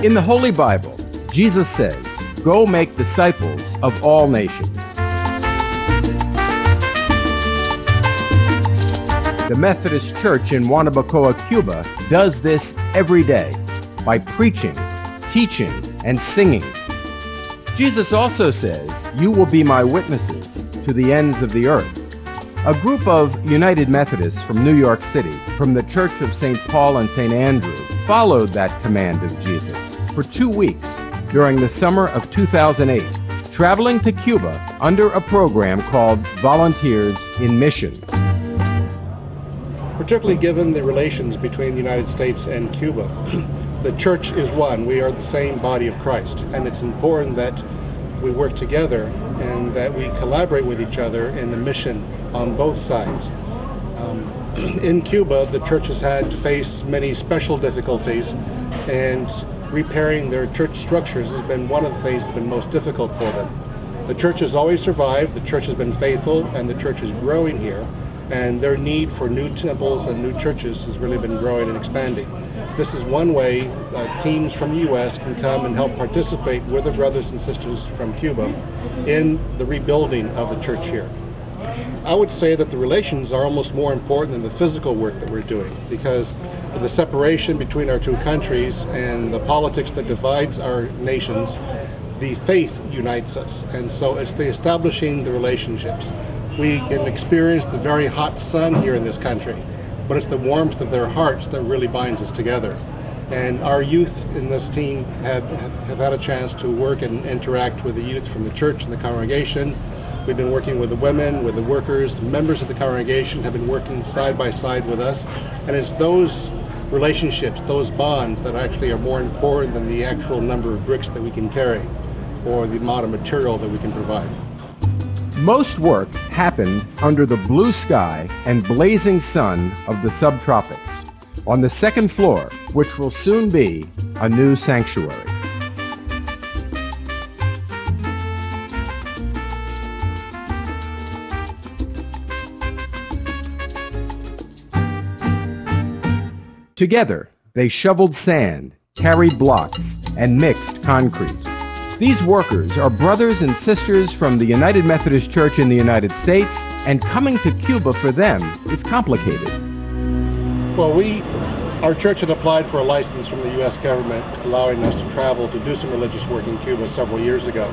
In the Holy Bible, Jesus says, "Go make disciples of all nations." The Methodist Church in Guanabacoa, Cuba, does this every day by preaching, teaching, and singing. Jesus also says, "You will be my witnesses to the ends of the earth." A group of United Methodists from New York City, from the Church of St. Paul and St. Andrew, followed that command of Jesus for 2 weeks during the summer of 2008, traveling to Cuba under a program called Volunteers in Mission. Particularly given the relations between the United States and Cuba, the church is one. We are the same body of Christ, and it's important that we work together and that we collaborate with each other in the mission on both sides. In Cuba, the church has had to face many special difficulties, and repairing their church structures has been one of the things that's been most difficult for them. The church has always survived, the church has been faithful, and the church is growing here, and their need for new temples and new churches has really been growing and expanding. This is one way teams from the U.S. can come and help participate with their brothers and sisters from Cuba in the rebuilding of the church here. I would say that the relations are almost more important than the physical work that we're doing, because of the separation between our two countries and the politics that divides our nations, the faith unites us, and so it's the establishing the relationships. We can experience the very hot sun here in this country, but it's the warmth of their hearts that really binds us together. And our youth in this team have had a chance to work and interact with the youth from the church and the congregation. We've been working with the women, with the workers. The members of the congregation have been working side by side with us. And it's those relationships, those bonds, that actually are more important than the actual number of bricks that we can carry or the amount of material that we can provide. Most work happened under the blue sky and blazing sun of the subtropics, on the second floor, which will soon be a new sanctuary. Together, they shoveled sand, carried blocks, and mixed concrete. These workers are brothers and sisters from the United Methodist Church in the United States, and coming to Cuba for them is complicated. Well, our church had applied for a license from the U.S. government allowing us to travel to do some religious work in Cuba several years ago.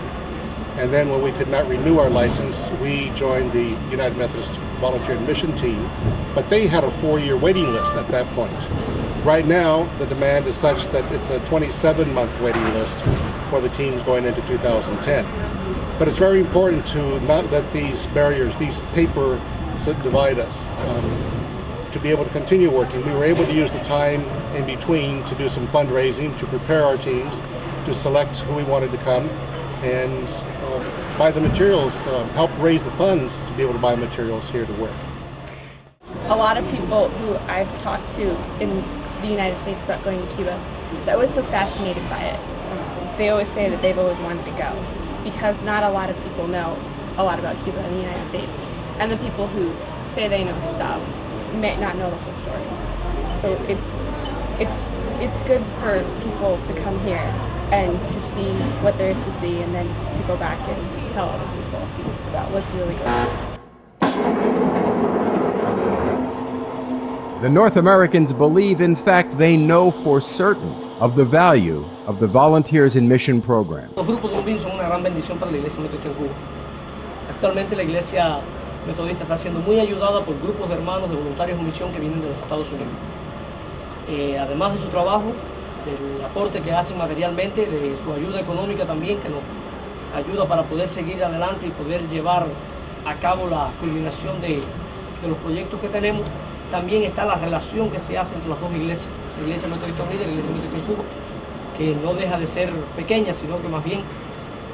And then when we could not renew our license, we joined the United Methodist Volunteer Mission Team, but they had a 4-year waiting list at that point. Right now, the demand is such that it's a 27-month waiting list for the teams going into 2010. But it's very important to not let these barriers, these paper divide us. To be able to continue working, we were able to use the time in between to do some fundraising, to prepare our teams, to select who we wanted to come, and buy the materials, help raise the funds to be able to buy materials here to work. A lot of people who I've talked to in the United States about going to Cuba, they're always so fascinated by it. They always say that they've always wanted to go, because not a lot of people know a lot about Cuba in the United States. And the people who say they know stuff may not know the whole story. So it's good for people to come here and to see what there is to see, and then to go back and tell other people about what's really going on. The North Americans believe, in fact, they know for certain of the value of the Volunteers in Mission program. Los grupos de UMVIM son una gran bendición para la Iglesia Metodista en Cuba. Actualmente la Iglesia Metodista está siendo muy ayudada por grupos de hermanos de voluntarios en misión que vienen de los Estados Unidos. Además de su trabajo, del aporte que hacen materialmente, de su ayuda económica también, que nos ayuda para poder seguir adelante y poder llevar a cabo la culminación de los proyectos que tenemos. También está la relación que se hace entre las dos iglesias, la Iglesia Metodista Unida y la Iglesia Metodista en Cuba, que no deja de ser pequeña, sino que más bien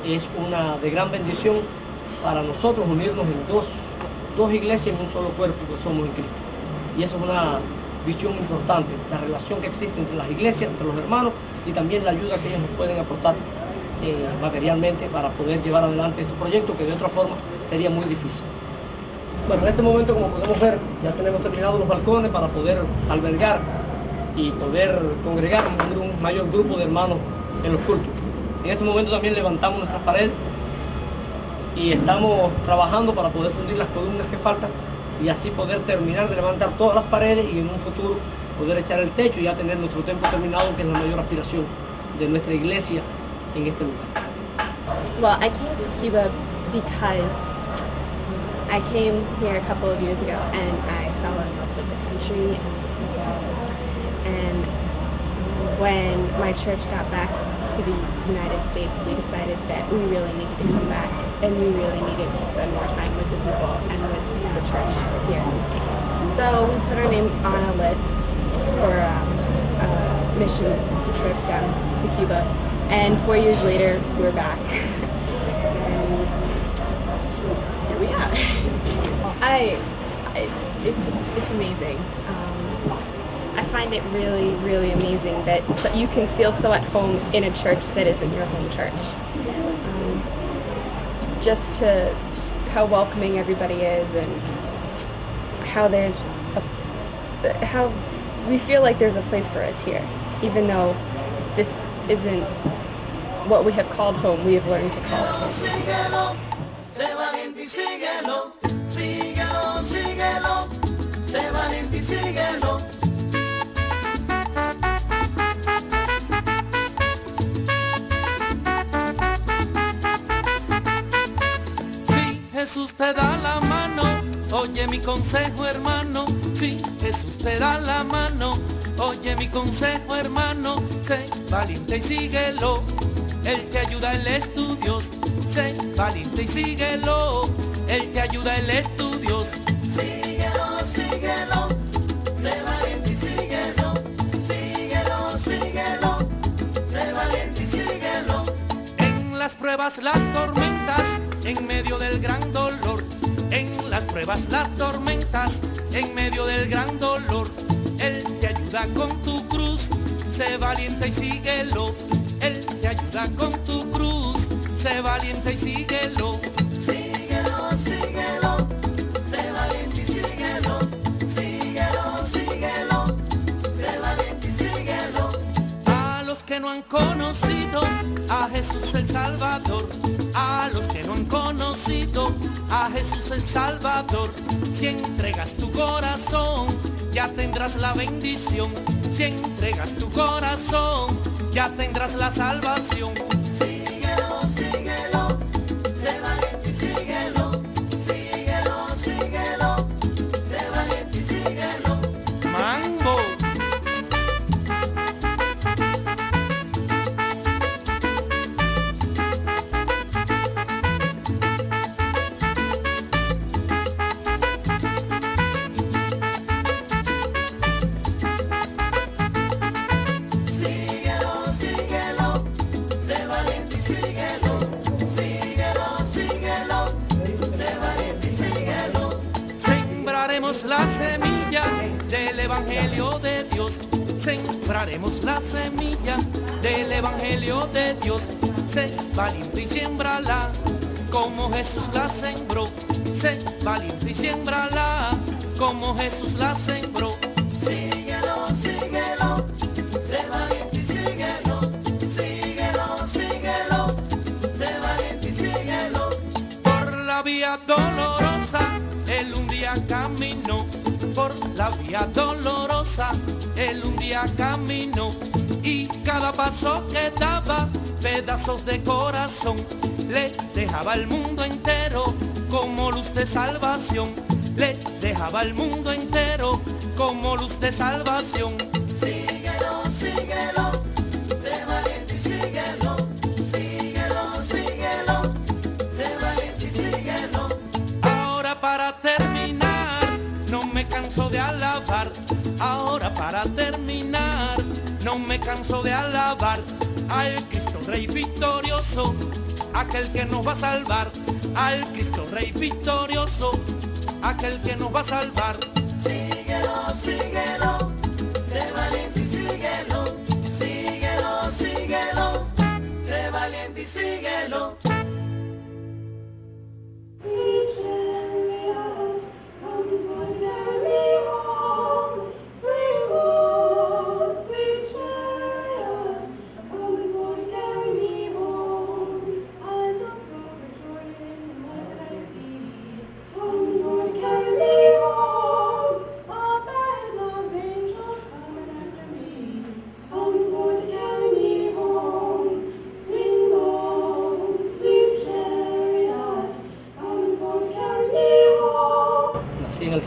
es una de gran bendición para nosotros unirnos en dos iglesias en un solo cuerpo que somos en Cristo. Y eso es una visión importante, la relación que existe entre las iglesias, entre los hermanos, y también la ayuda que ellos nos pueden aportar materialmente para poder llevar adelante estos proyectos que de otra forma sería muy difícil. Bueno, en este momento, como podemos ver, ya tenemos terminados los balcones para poder albergar y poder congregar un mayor grupo de hermanos en los cultos. En este momento también levantamos nuestras paredes y estamos trabajando para poder fundir las columnas que faltan y así poder terminar de levantar todas las paredes y en un futuro poder echar el techo y ya tener nuestro templo terminado, que es la mayor aspiración de nuestra iglesia en este lugar. Well, I came to Cuba because I came here a couple of years ago and I fell in love with the country. And when my church got back to the United States, we decided that we really needed to come back and we really needed to spend more time with the people and with the church here. So we put our name on a list for a mission trip down to Cuba. And 4 years later, we're back. And here we are. It's amazing. I find it really, really amazing that you can feel so at home in a church that isn't your home church. Just how welcoming everybody is, and how how we feel like there's a place for us here, even though this isn't what we have called home. We have learned to call it home. Síguelo, sé valiente y síguelo, síguelo, síguelo, sé valiente y síguelo. Si Jesús te da la mano, oye mi consejo, hermano. Si Jesús te da la mano, oye mi consejo, hermano. Sé valiente y síguelo. Él te ayuda, el estudios. Sé valiente y síguelo. Él te ayuda, el estudios. Síguelo, síguelo, sé valiente y síguelo. Síguelo, síguelo, sé valiente y síguelo. En las pruebas, las tormentas, en medio del gran dolor. En las pruebas, las tormentas, en medio del gran dolor. Él te ayuda con tu cruz. Sé valiente y síguelo. Él te ayuda con tu cruz. Sé valiente y síguelo. Síguelo, síguelo, sé valiente y síguelo. Síguelo, síguelo, sé valiente y síguelo. A los que no han conocido a Jesús el Salvador, a los que no han conocido a Jesús el Salvador, si entregas tu corazón, ya tendrás la bendición. Si entregas tu corazón, ya tendrás la salvación. Síguelo, síguelo, sé valiente y síguelo. Síguelo, síguelo, sé valiente y síguelo. Mambo. Síguelo, síguelo, sé valiente y síguelo. Síguelo, síguelo, sé valiente y síguelo. Sembraremos la semilla del Evangelio de Dios. Sembraremos la semilla del Evangelio de Dios. Sé valiente y siémbrala como Jesús la sembró. Sé valiente y siémbrala como Jesús la sembró. Síguelo, síguelo, sé valiente y síguelo. Síguelo, síguelo, sé valiente y síguelo. Por la vía dolorosa, él un día caminó. Por la vía dolorosa, él un día caminó. Y cada paso que daba, pedazos de corazón, le dejaba al mundo entero como luz de salvación. Le dejaba al mundo entero como luz de salvación. Síguelo, síguelo, sé valiente y síguelo. Síguelo, síguelo, sé valiente y síguelo. Ahora para terminar, no me canso de alabar. Ahora para terminar, no me canso de alabar al Cristo Rey victorioso, aquel que nos va a salvar. Al Cristo Rey victorioso, aquel que nos va a salvar. Síguelo, síguelo, sé valiente y síguelo. Síguelo, síguelo, sé valiente y síguelo. Sweet chariot, come and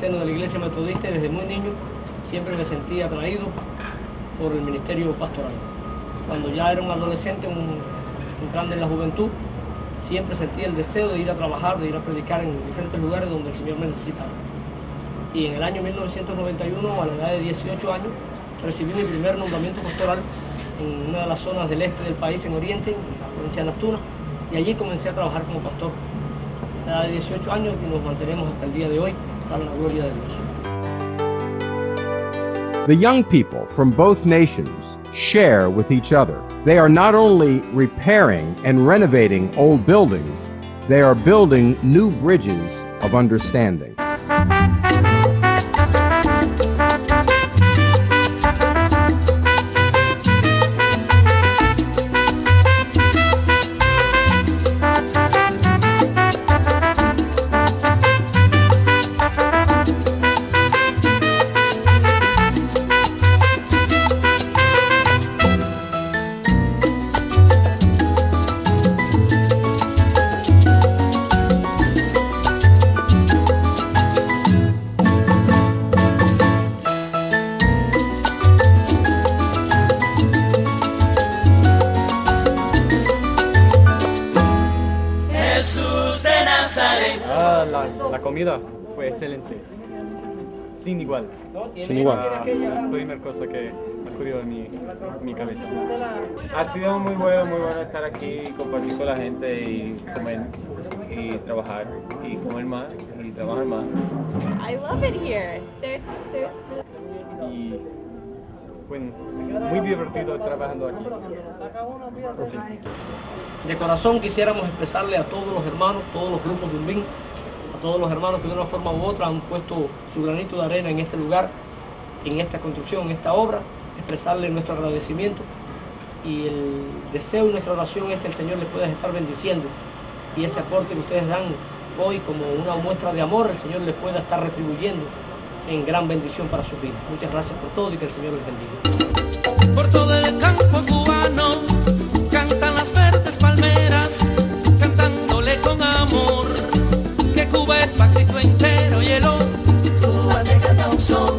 seno de la iglesia metodista y desde muy niño siempre me sentí atraído por el ministerio pastoral. Cuando ya era un adolescente, entrando en la juventud, siempre sentí el deseo de ir a trabajar, de ir a predicar en diferentes lugares donde el Señor me necesitaba. Y en el año 1991, a la edad de 18 años, recibí mi primer nombramiento pastoral en una de las zonas del este del país, en Oriente, en la provincia de Las Tunas, y allí comencé a trabajar como pastor. A la edad de 18 años y nos mantenemos hasta el día de hoy, para la gloria de Dios. The young people from both nations share with each other. They are not only repairing and renovating old buildings, they are building new bridges of understanding. La comida fue excelente, sin igual. Sin igual. La primera cosa que acudió a mi cabeza. Ha sido muy bueno estar aquí, compartir con la gente y comer y trabajar y comer más y trabajar más. I love it here. Y fue muy divertido trabajando aquí. De corazón quisiéramos expresarle a todos los hermanos, todos los grupos de UMVIM, a todos los hermanos que de una forma u otra han puesto su granito de arena en este lugar, en esta construcción, en esta obra, expresarle nuestro agradecimiento y el deseo y nuestra oración es que el Señor les pueda estar bendiciendo y ese aporte que ustedes dan hoy como una muestra de amor, el Señor les pueda estar retribuyendo en gran bendición para sus vidas. Muchas gracias por todo y que el Señor les bendiga. Por todo el campo cubano cantan las verdes palmeras, cantándole con amor, que Cuba es pa' Cristo entero y el oro. Cuba te canta un son,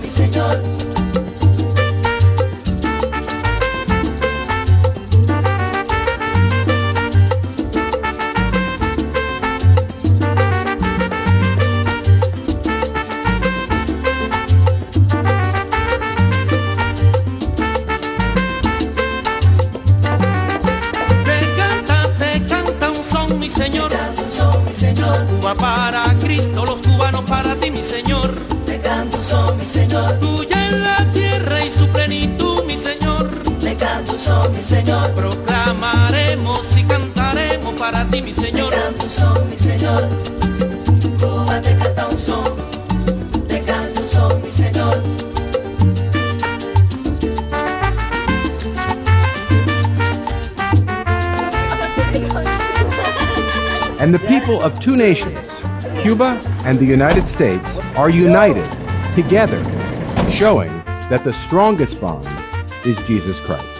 mi Señor. Cuba para Cristo, los cubanos para ti, mi Señor. Te canto un son, mi Señor. Tuya es la tierra y su plenitud, mi Señor. Te canto un son, mi Señor. Proclamaremos y cantaremos para ti, mi Señor. Te canto un son, mi Señor. Cuba te canta un son. Te canto un son, mi Señor. And the people of two nations, Cuba and the United States, are united together, showing that the strongest bond is Jesus Christ.